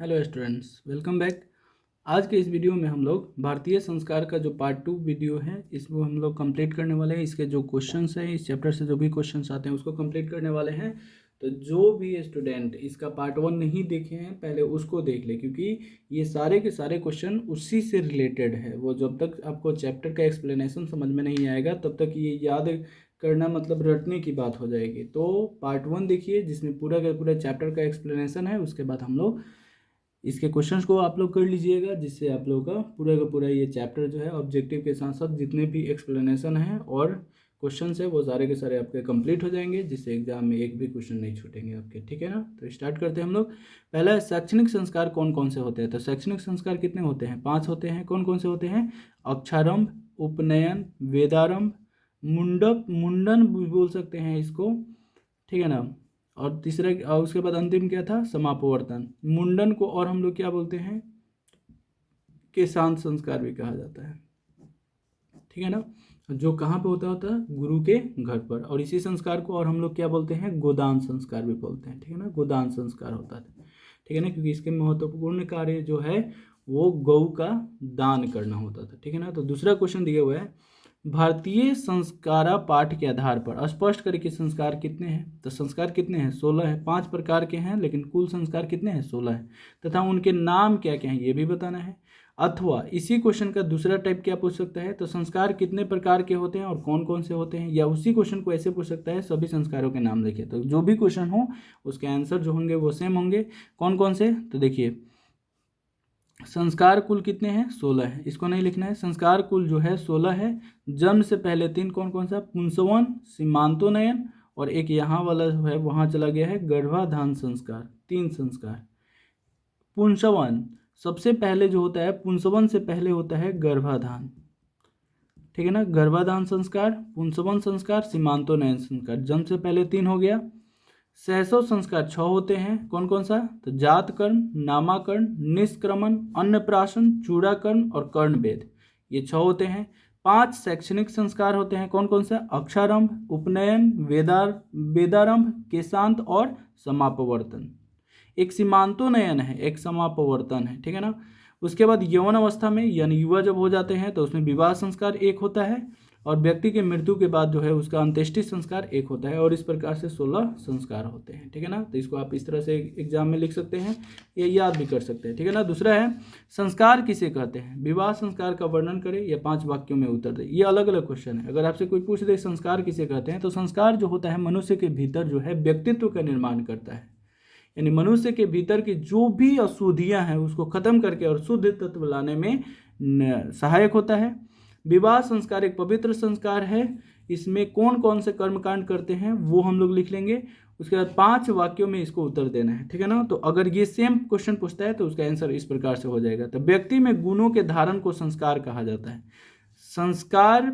Hello students, welcome back. आज के इस वीडियो में हम लोग भारतीय संस्कार का जो पार्ट 2 वीडियो है इसको हम लोग कंप्लीट करने वाले हैं। इसके जो क्वेश्चंस हैं, इस चैप्टर से जो भी क्वेश्चंस आते हैं उसको कंप्लीट करने वाले हैं। तो जो भी स्टूडेंट इसका पार्ट 1 नहीं देखे हैं पहले उसको देख ले, क्योंकि ये सारे के सारे क्वेश्चन उसी से रिलेटेड है। वो जब तक आपको चैप्टर का एक्सप्लेनेशन समझ में नहीं आएगा तब तक ये याद करना मतलब रटने की बात हो जाएगी। तो पार्ट 1 देखिए जिसमें पूरा का पूरा चैप्टर का एक्सप्लेनेशन है। उसके बाद हम लोग इसके क्वेश्चंस को आप लोग कर लीजिएगा, जिससे आप लोगों का पूरा ये चैप्टर जो है ऑब्जेक्टिव के साथ साथ जितने भी एक्सप्लेनेशन है और क्वेश्चंस है वो सारे के सारे आपके कंप्लीट हो जाएंगे, जिससे एग्जाम में एक भी क्वेश्चन नहीं छूटेंगे आपके। ठीक है ना। तो स्टार्ट करते हैं हम लोग। पहला है शैक्षणिक संस्कार कौन कौन से होते हैं। तो शैक्षणिक संस्कार कितने होते हैं? 5 होते हैं। कौन कौन से होते हैं? अक्षारंभ, उपनयन, वेदारंभ, मुंडप, मुंडन भी बोल सकते हैं इसको, ठीक है ना। और तीसरा उसके बाद अंतिम क्या था? समापवर्तन। मुंडन को और हम लोग क्या बोलते हैं? केशांत संस्कार भी कहा जाता है, ठीक है ना। जो कहाँ पे होता है? गुरु के घर पर। और इसी संस्कार को और हम लोग क्या बोलते हैं? गोदान संस्कार भी बोलते हैं, ठीक है ना। गोदान संस्कार होता है, ठीक है ना, क्योंकि इसके महत्वपूर्ण कार्य जो है वो गौ का दान करना होता था, ठीक है ना। तो दूसरा क्वेश्चन दिया हुआ है, भारतीय संस्कारा पाठ के आधार पर स्पष्ट करें कि संस्कार कितने हैं। तो संस्कार कितने हैं? 16 है। 5 प्रकार के हैं, लेकिन कुल संस्कार कितने हैं? 16 है। तथा उनके नाम क्या क्या हैं ये भी बताना है। अथवा इसी क्वेश्चन का दूसरा टाइप क्या पूछ सकता है? तो संस्कार कितने प्रकार के होते हैं और कौन कौन से होते हैं। या उसी क्वेश्चन को ऐसे पूछ सकता है, सभी संस्कारों के नाम लिखिए। तो जो भी क्वेश्चन हो उसके आंसर जो होंगे वो सेम होंगे। कौन कौन से? तो देखिए, संस्कार कुल कितने हैं? 16 है। इसको नहीं लिखना है। संस्कार कुल जो है 16 है। जन्म से पहले 3 कौन कौन सा? पुंसवन, सीमांतोनयन, और एक यहाँ वाला जो है वहाँ चला गया है गर्भाधान संस्कार। 3 संस्कार। पुंसवन सबसे पहले जो होता है, पुंसवन से पहले होता है गर्भाधान, ठीक है ना। गर्भाधान संस्कार, पुंसवन संस्कार, सीमांतोनयन संस्कार। जन्म से पहले 3 हो गया। सहसव संस्कार 6 होते हैं। कौन कौन सा? तो जातकर्म, नामाकरण, निष्क्रमण, अन्नप्राशन, चूड़ाकरण और कर्णवेद, ये 6 होते हैं। 5 शैक्षणिक संस्कार होते हैं। कौन कौन सा? अक्षारंभ, उपनयन, वेदारंभ, केशांत और समापवर्तन। एक सीमांतोनयन है, एक समापवर्तन है, ठीक है ना। उसके बाद यौवन अवस्था में यानी युवा जब हो जाते हैं तो उसमें विवाह संस्कार एक होता है, और व्यक्ति के मृत्यु के बाद जो है उसका अंत्येष्टि संस्कार एक होता है। और इस प्रकार से 16 संस्कार होते हैं, ठीक है ना। तो इसको आप इस तरह से एग्जाम में लिख सकते हैं, ये याद भी कर सकते हैं, ठीक है ना। दूसरा है, संस्कार किसे कहते हैं? विवाह संस्कार का वर्णन करें या 5 वाक्यों में उत्तर दें। ये अलग अलग क्वेश्चन है। अगर आपसे कोई पूछ दे संस्कार किसे कहते हैं, तो संस्कार जो होता है मनुष्य के भीतर जो है व्यक्तित्व का निर्माण करता है, यानी मनुष्य के भीतर की जो भी अशुद्धियां हैं उसको खत्म करके और शुद्ध तत्व लाने में सहायक होता है। विवाह संस्कार एक पवित्र संस्कार है। इसमें कौन कौन से कर्मकांड करते हैं वो हम लोग लिख लेंगे। उसके बाद 5 वाक्यों में इसको उत्तर देना है, ठीक है ना। तो अगर ये सेम क्वेश्चन पूछता है तो उसका आंसर इस प्रकार से हो जाएगा। तो व्यक्ति में गुणों के धारण को संस्कार कहा जाता है। संस्कार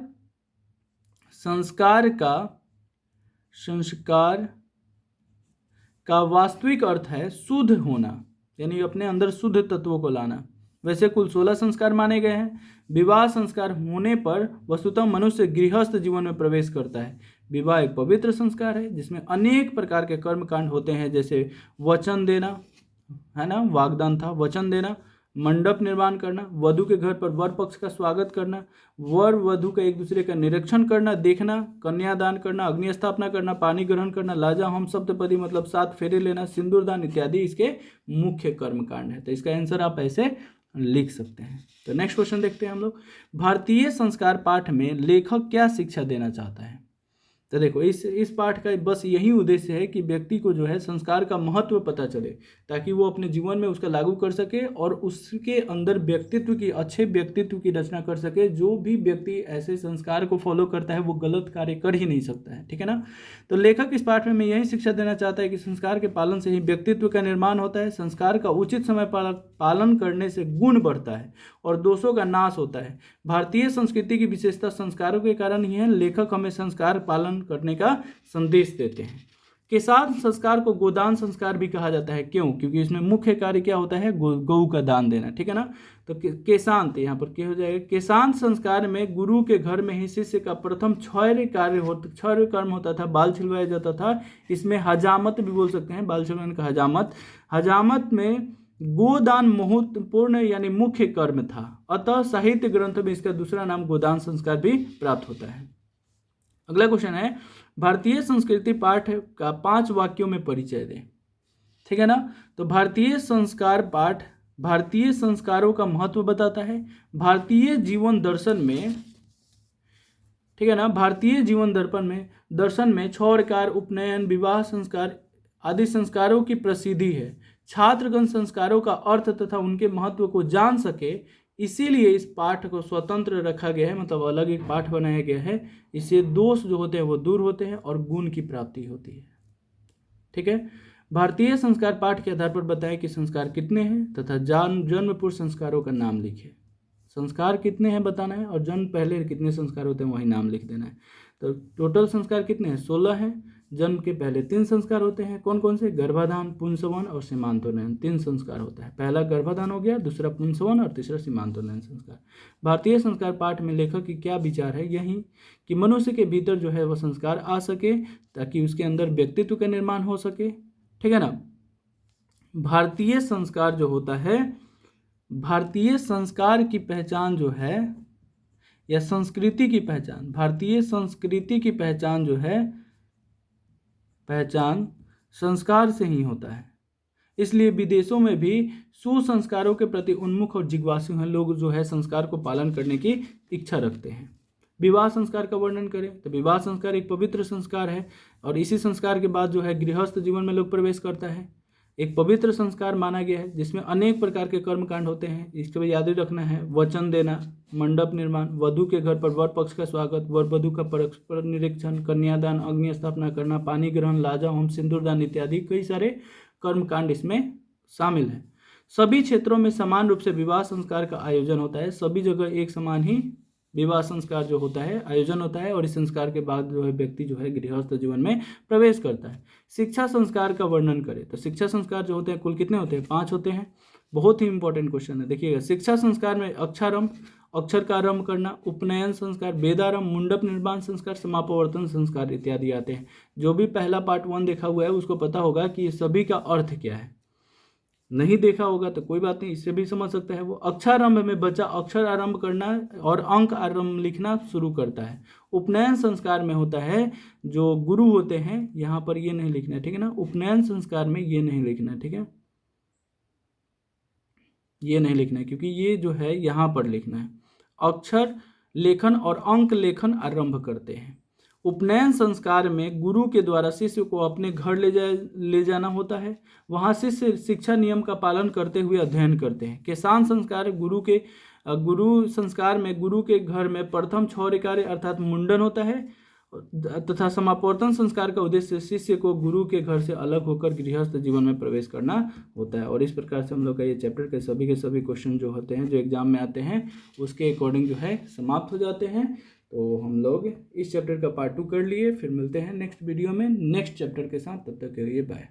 का वास्तविक अर्थ है शुद्ध होना, यानी अपने अंदर शुद्ध तत्वों को लाना। वैसे कुल 16 संस्कार माने गए हैं। विवाह संस्कार होने पर वस्तुतः मनुष्य गृहस्थ जीवन में प्रवेश करता है। विवाह एक पवित्र संस्कार है जिसमें अनेक प्रकार के कर्मकांड होते हैं, जैसे वचन देना, है ना, वाग्दान था, वचन देना, मंडप निर्माण करना, वधु के घर पर वर पक्ष का स्वागत करना, वर वधु का एक दूसरे का निरीक्षण करना, देखना, कन्यादान करना, अग्नि स्थापना करना, पानी ग्रहण करना, लाजा होम सप्तपदी मतलब 7 फेरे लेना, सिंदूरदान इत्यादि इसके मुख्य कर्मकांड है। तो इसका आंसर आप ऐसे लिख सकते हैं। तो नेक्स्ट क्वेश्चन देखते हैं हम लोग। भारतीय संस्कार पाठ में लेखक क्या शिक्षा देना चाहता है? तो देखो, इस पाठ का बस यही उद्देश्य है कि व्यक्ति को जो है संस्कार का महत्व पता चले, ताकि वो अपने जीवन में उसका लागू कर सके और उसके अंदर व्यक्तित्व की, अच्छे व्यक्तित्व की रचना कर सके। जो भी व्यक्ति ऐसे संस्कार को फॉलो करता है वो गलत कार्य कर ही नहीं सकता है, ठीक है ना। तो लेखक इस पाठ में यही शिक्षा देना चाहता है कि संस्कार के पालन से ही व्यक्तित्व का निर्माण होता है। संस्कार का उचित समय पालन करने से गुण बढ़ता है और दोषों का नाश होता है। भारतीय संस्कृति की विशेषता संस्कारों के कारण ही है। लेखक हमें संस्कार पालन करने का संदेश देते हैं। केशांत संस्कार को गोदान संस्कार भी कहा जाता है। क्यों? क्योंकि इसमें मुख्य कार्य क्या होता है? गौ का दान देना, ठीक है ना। तो केशांत यहाँ पर क्या हो जाएगा? केशांत संस्कार में गुरु के घर में ही शिष्य का प्रथम क्षौर्य कर्म होता था, बाल छिलवाया जाता था। इसमें हजामत भी बोल सकते हैं, बाल छिलवाने का हजामत। हजामत में गोदान महत्वपूर्ण यानी मुख्य कर्म था, अतः साहित्य ग्रंथों में इसका दूसरा नाम गोदान संस्कार भी प्राप्त होता है। अगला क्वेश्चन है, भारतीय संस्कृति पाठ का 5 वाक्यों में परिचय दें। ठीक है ना। तो भारतीय संस्कार पाठ भारतीय संस्कारों का महत्व बताता है। भारतीय जीवन दर्शन में, ठीक है ना, भारतीय जीवन दर्शन में छौरकार, उपनयन, विवाह संस्कार आदि संस्कारों की प्रसिद्धि है। छात्रगण संस्कारों का अर्थ तथा उनके महत्व को जान सके, इसीलिए इस पाठ को स्वतंत्र रखा गया है, मतलब अलग एक पाठ बनाया गया है। इससे दोष जो होते हैं वो दूर होते हैं और गुण की प्राप्ति होती है। ठीक है। भारतीय संस्कार पाठ के आधार पर बताएं कि संस्कार कितने हैं तथा जन्म पूर्व संस्कारों का नाम लिखें। संस्कार कितने हैं बताना है और जन्म पहले कितने संस्कार होते हैं वही नाम लिख देना है। तो टोटल संस्कार कितने हैं? 16 हैं। जन्म के पहले 3 संस्कार होते हैं। कौन कौन से? गर्भाधान, पुंसवन और सीमांतोन्नयन। 3 संस्कार होता है। पहला गर्भाधान हो गया, दूसरा पुंसवन और तीसरा सीमांतोन्नयन संस्कार। भारतीय संस्कार पाठ में लेखक की क्या विचार है? यही कि मनुष्य के भीतर जो है वह संस्कार आ सके ताकि उसके अंदर व्यक्तित्व का निर्माण हो सके। ठीक है ना। भारतीय संस्कार जो होता है, भारतीय संस्कार की पहचान जो है या संस्कृति की पहचान, भारतीय संस्कृति की पहचान जो है, पहचान संस्कार से ही होता है। इसलिए विदेशों में भी सुसंस्कारों के प्रति उन्मुख और जिज्ञासु हैं लोग जो है संस्कार को पालन करने की इच्छा रखते हैं। विवाह संस्कार का वर्णन करें तो विवाह संस्कार एक पवित्र संस्कार है और इसी संस्कार के बाद जो है गृहस्थ जीवन में लोग प्रवेश करता है। एक पवित्र संस्कार माना गया है जिसमें अनेक प्रकार के कर्मकांड होते हैं। इसके बाद याद रखना है वचन देना, मंडप निर्माण, वधु के घर पर वर पक्ष का स्वागत, वर वधु का परस्पर निरीक्षण, कन्यादान, अग्नि स्थापना करना, पानी ग्रहण, लाजा होम, सिंदूरदान इत्यादि कई सारे कर्मकांड इसमें शामिल है। सभी क्षेत्रों में समान रूप से विवाह संस्कार का आयोजन होता है। सभी जगह एक समान ही विवाह संस्कार जो होता है आयोजन होता है और इस संस्कार के बाद जो है व्यक्ति जो है गृहस्थ जीवन में प्रवेश करता है। शिक्षा संस्कार का वर्णन करें तो शिक्षा संस्कार जो होते हैं कुल कितने होते हैं? 5 होते हैं। बहुत ही इंपॉर्टेंट क्वेश्चन है, देखिएगा। शिक्षा संस्कार में अक्षरारंभ, अक्षर का आरंभ करना, उपनयन संस्कार, वेदारंभ, मुंडप निर्माण संस्कार, समापवर्तन संस्कार इत्यादि आते हैं। जो भी पहला पार्ट 1 देखा हुआ है उसको पता होगा कि ये सभी का अर्थ क्या है। नहीं देखा होगा तो कोई बात नहीं, इससे भी समझ सकता है वो। अक्षरारंभ में बच्चा अक्षर आरंभ करना और अंक आरंभ लिखना शुरू करता है। उपनयन संस्कार में होता है जो गुरु होते हैं, यहाँ पर ये नहीं लिखना है, ठीक है ना। उपनयन संस्कार में ये नहीं लिखना है, ठीक है, ये नहीं लिखना है क्योंकि ये जो है यहाँ पर लिखना है। अक्षर लेखन और अंक लेखन आरंभ करते हैं। उपनयन संस्कार में गुरु के द्वारा शिष्य को अपने घर ले जाना होता है। वहाँ शिष्य शिक्षा नियम का पालन करते हुए अध्ययन करते हैं। केशान संस्कार गुरु संस्कार में गुरु के घर में प्रथम छौर्य कार्य अर्थात मुंडन होता है तथा समापवर्तन संस्कार का उद्देश्य शिष्य को गुरु के घर से अलग होकर गृहस्थ जीवन में प्रवेश करना होता है। और इस प्रकार से हम लोग का ये चैप्टर के सभी क्वेश्चन जो होते हैं जो एग्जाम में आते हैं उसके अकॉर्डिंग जो है समाप्त हो जाते हैं। तो हम लोग इस चैप्टर का पार्ट 2 कर लिए, फिर मिलते हैं नेक्स्ट वीडियो में नेक्स्ट चैप्टर के साथ। तब तक के लिए बाय।